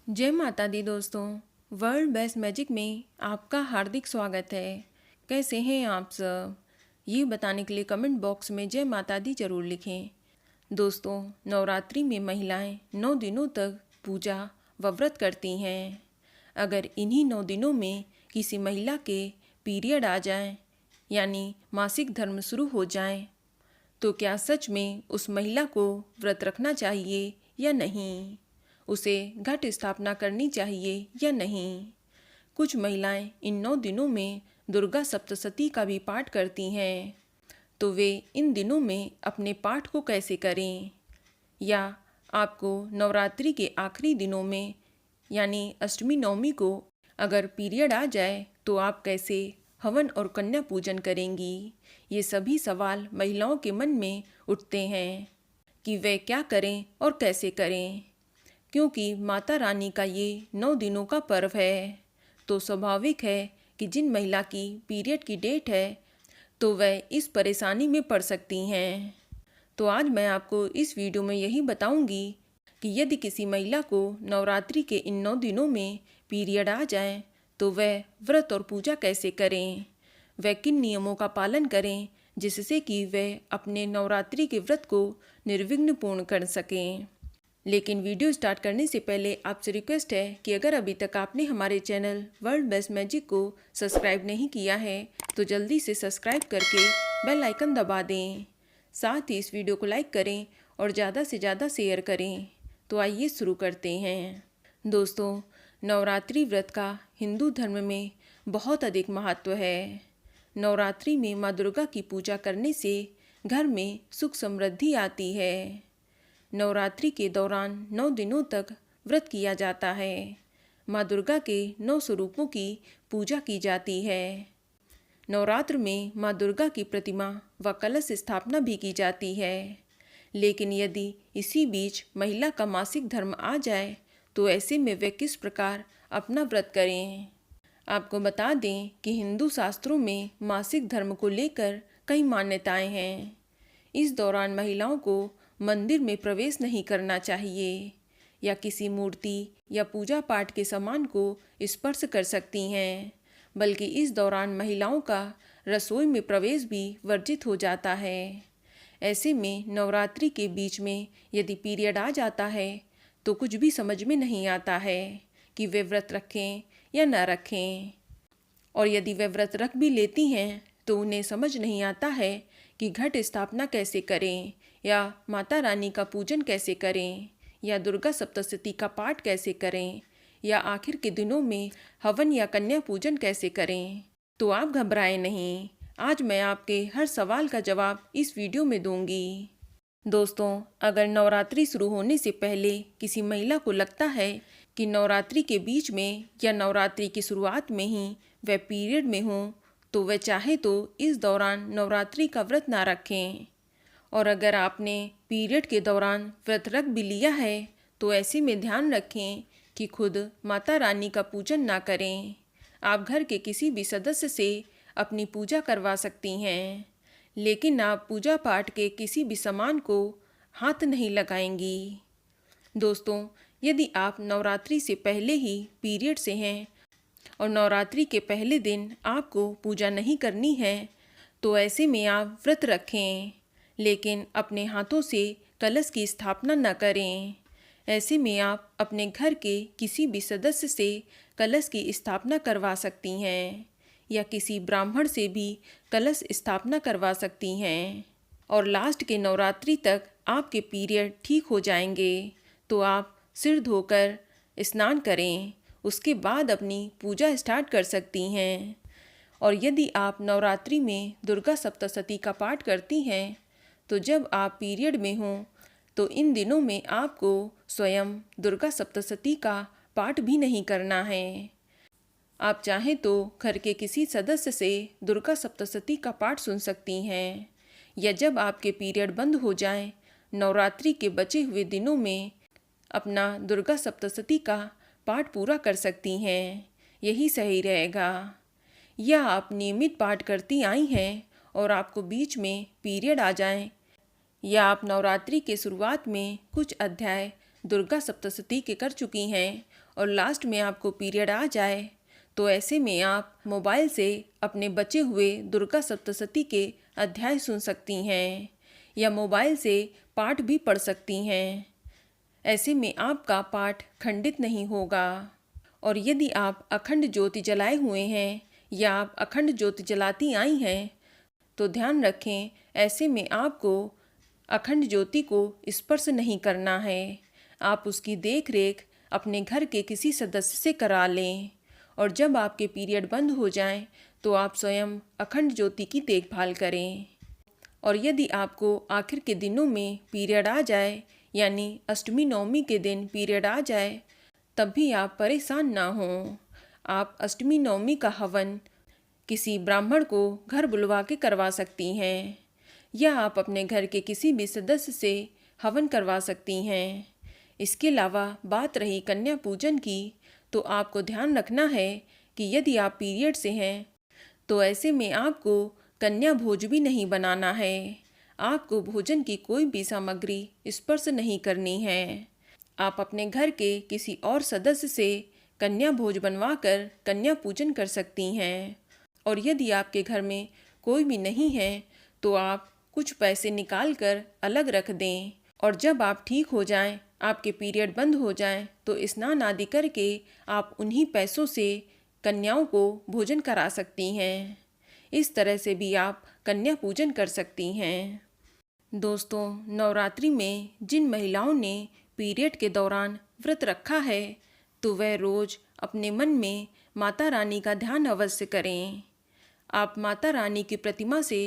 जय माता दी दोस्तों। वर्ल्ड बेस्ट मैजिक में आपका हार्दिक स्वागत है। कैसे हैं आप सब? ये बताने के लिए कमेंट बॉक्स में जय माता दी जरूर लिखें। दोस्तों, नवरात्रि में महिलाएं 9 दिनों तक पूजा व व्रत करती हैं। अगर इन्हीं 9 दिनों में किसी महिला के पीरियड आ जाएं, यानी मासिक धर्म शुरू हो जाएं, तो क्या सच में उस महिला को व्रत रखना चाहिए या नहीं? उसे घट स्थापना करनी चाहिए या नहीं? कुछ महिलाएं इन 9 दिनों में दुर्गा सप्तशती का भी पाठ करती हैं, तो वे इन दिनों में अपने पाठ को कैसे करें? या आपको नवरात्रि के आखिरी दिनों में यानी अष्टमी नवमी को अगर पीरियड आ जाए तो आप कैसे हवन और कन्या पूजन करेंगी? ये सभी सवाल महिलाओं के मन में उठते हैं कि वे क्या करें और कैसे करें, क्योंकि माता रानी का ये 9 दिनों का पर्व है। तो स्वाभाविक है कि जिन महिला की पीरियड की डेट है तो वह इस परेशानी में पड़ सकती हैं। तो आज मैं आपको इस वीडियो में यही बताऊंगी कि यदि किसी महिला को नवरात्रि के इन 9 दिनों में पीरियड आ जाए तो वह व्रत और पूजा कैसे करें, वह किन नियमों का पालन करें जिससे कि वह अपने नवरात्रि के व्रत को निर्विघ्न पूर्ण कर सकें। लेकिन वीडियो स्टार्ट करने से पहले आपसे रिक्वेस्ट है कि अगर अभी तक आपने हमारे चैनल वर्ल्ड बेस्ट मैजिक को सब्सक्राइब नहीं किया है तो जल्दी से सब्सक्राइब करके बेल आइकन दबा दें। साथ ही इस वीडियो को लाइक करें और ज़्यादा से ज़्यादा शेयर करें। तो आइए शुरू करते हैं। दोस्तों, नवरात्रि व्रत का हिंदू धर्म में बहुत अधिक महत्व है। नवरात्रि में माँ दुर्गा की पूजा करने से घर में सुख समृद्धि आती है। नवरात्रि के दौरान 9 दिनों तक व्रत किया जाता है। माँ दुर्गा के 9 स्वरूपों की पूजा की जाती है। नवरात्र में माँ दुर्गा की प्रतिमा व कलश स्थापना भी की जाती है। लेकिन यदि इसी बीच महिला का मासिक धर्म आ जाए तो ऐसे में वे किस प्रकार अपना व्रत करें? आपको बता दें कि हिंदू शास्त्रों में मासिक धर्म को लेकर कई मान्यताएं हैं। इस दौरान महिलाओं को मंदिर में प्रवेश नहीं करना चाहिए या किसी मूर्ति या पूजा पाठ के सामान को स्पर्श कर सकती हैं, बल्कि इस दौरान महिलाओं का रसोई में प्रवेश भी वर्जित हो जाता है। ऐसे में नवरात्रि के बीच में यदि पीरियड आ जाता है तो कुछ भी समझ में नहीं आता है कि वे व्रत रखें या न रखें। और यदि वे व्रत रख भी लेती हैं तो उन्हें समझ नहीं आता है कि घट स्थापना कैसे करें, या माता रानी का पूजन कैसे करें, या दुर्गा सप्तशती का पाठ कैसे करें, या आखिर के दिनों में हवन या कन्या पूजन कैसे करें। तो आप घबराएं नहीं, आज मैं आपके हर सवाल का जवाब इस वीडियो में दूंगी। दोस्तों, अगर नवरात्रि शुरू होने से पहले किसी महिला को लगता है कि नवरात्रि के बीच में या नवरात्रि की शुरुआत में ही वह पीरियड में हो तो वह चाहे तो इस दौरान नवरात्रि का व्रत ना रखें। और अगर आपने पीरियड के दौरान व्रत रख भी लिया है तो ऐसे में ध्यान रखें कि खुद माता रानी का पूजन ना करें। आप घर के किसी भी सदस्य से अपनी पूजा करवा सकती हैं, लेकिन आप पूजा पाठ के किसी भी सामान को हाथ नहीं लगाएंगी। दोस्तों, यदि आप नवरात्रि से पहले ही पीरियड से हैं और नवरात्रि के पहले दिन आपको पूजा नहीं करनी है तो ऐसे में आप व्रत रखें, लेकिन अपने हाथों से कलश की स्थापना न करें। ऐसे में आप अपने घर के किसी भी सदस्य से कलश की स्थापना करवा सकती हैं या किसी ब्राह्मण से भी कलश स्थापना करवा सकती हैं। और लास्ट के नवरात्रि तक आपके पीरियड ठीक हो जाएंगे तो आप सिर धोकर स्नान करें, उसके बाद अपनी पूजा स्टार्ट कर सकती हैं। और यदि आप नवरात्रि में दुर्गा सप्तशती का पाठ करती हैं तो जब आप पीरियड में हों तो इन दिनों में आपको स्वयं दुर्गा सप्तशती का पाठ भी नहीं करना है। आप चाहें तो घर के किसी सदस्य से दुर्गा सप्तशती का पाठ सुन सकती हैं, या जब आपके पीरियड बंद हो जाएं नवरात्रि के बचे हुए दिनों में अपना दुर्गा सप्तशती का पाठ पूरा कर सकती हैं। यही सही रहेगा। या आप नियमित पाठ करती आई हैं और आपको बीच में पीरियड आ जाएं, या आप नवरात्रि के शुरुआत में कुछ अध्याय दुर्गा सप्तशती के कर चुकी हैं और लास्ट में आपको पीरियड आ जाए तो ऐसे में आप मोबाइल से अपने बचे हुए दुर्गा सप्तशती के अध्याय सुन सकती हैं या मोबाइल से पाठ भी पढ़ सकती हैं। ऐसे में आपका पाठ खंडित नहीं होगा। और यदि आप अखंड ज्योति जलाए हुए हैं या आप अखंड ज्योति जलाती आई हैं तो ध्यान रखें, ऐसे में आपको अखंड ज्योति को स्पर्श नहीं करना है। आप उसकी देख रेख अपने घर के किसी सदस्य से करा लें और जब आपके पीरियड बंद हो जाएं तो आप स्वयं अखंड ज्योति की देखभाल करें। और यदि आपको आखिर के दिनों में पीरियड आ जाए यानी अष्टमी नवमी के दिन पीरियड आ जाए तब भी आप परेशान ना हों। आप अष्टमी नवमी का हवन किसी ब्राह्मण को घर बुलवा के करवा सकती हैं या आप अपने घर के किसी भी सदस्य से हवन करवा सकती हैं। इसके अलावा बात रही कन्या पूजन की, तो आपको ध्यान रखना है कि यदि आप पीरियड से हैं तो ऐसे में आपको कन्या भोज भी नहीं बनाना है। आपको भोजन की कोई भी सामग्री स्पर्श नहीं करनी है। आप अपने घर के किसी और सदस्य से कन्या भोज बनवाकर कन्या पूजन कर सकती हैं। और यदि आपके घर में कोई भी नहीं है तो आप कुछ पैसे निकाल कर अलग रख दें और जब आप ठीक हो जाएं, आपके पीरियड बंद हो जाएं, तो स्नान आदि करके आप उन्हीं पैसों से कन्याओं को भोजन करा सकती हैं। इस तरह से भी आप कन्या पूजन कर सकती हैं। दोस्तों, नवरात्रि में जिन महिलाओं ने पीरियड के दौरान व्रत रखा है तो वह रोज अपने मन में माता रानी का ध्यान अवश्य करें। आप माता रानी की प्रतिमा से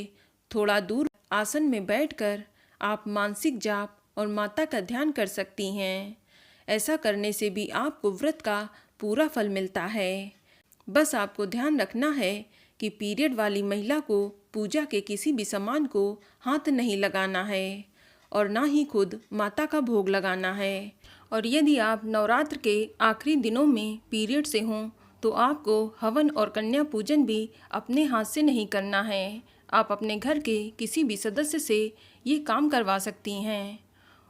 थोड़ा दूर आसन में बैठकर आप मानसिक जाप और माता का ध्यान कर सकती हैं। ऐसा करने से भी आपको व्रत का पूरा फल मिलता है। बस आपको ध्यान रखना है कि पीरियड वाली महिला को पूजा के किसी भी सामान को हाथ नहीं लगाना है और ना ही खुद माता का भोग लगाना है। और यदि आप नवरात्र के आखिरी दिनों में पीरियड से हों तो आपको हवन और कन्या पूजन भी अपने हाथ से नहीं करना है। आप अपने घर के किसी भी सदस्य से ये काम करवा सकती हैं।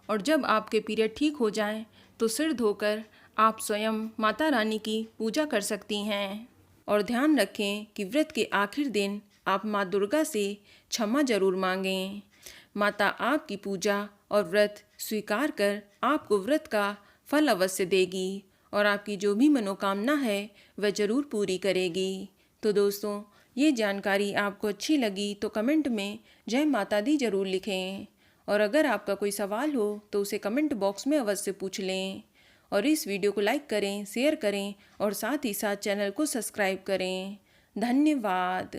और जब आपके पीरियड ठीक हो जाएं तो सिर धोकर आप स्वयं माता रानी की पूजा कर सकती हैं। और ध्यान रखें कि व्रत के आखिर दिन आप माँ दुर्गा से क्षमा जरूर मांगें। माता आपकी पूजा और व्रत स्वीकार कर आपको व्रत का फल अवश्य देगी और आपकी जो भी मनोकामना है वह जरूर पूरी करेगी। तो दोस्तों, ये जानकारी आपको अच्छी लगी तो कमेंट में जय माता दी जरूर लिखें। और अगर आपका कोई सवाल हो तो उसे कमेंट बॉक्स में अवश्य पूछ लें। और इस वीडियो को लाइक करें, शेयर करें और साथ ही साथ चैनल को सब्सक्राइब करें। धन्यवाद।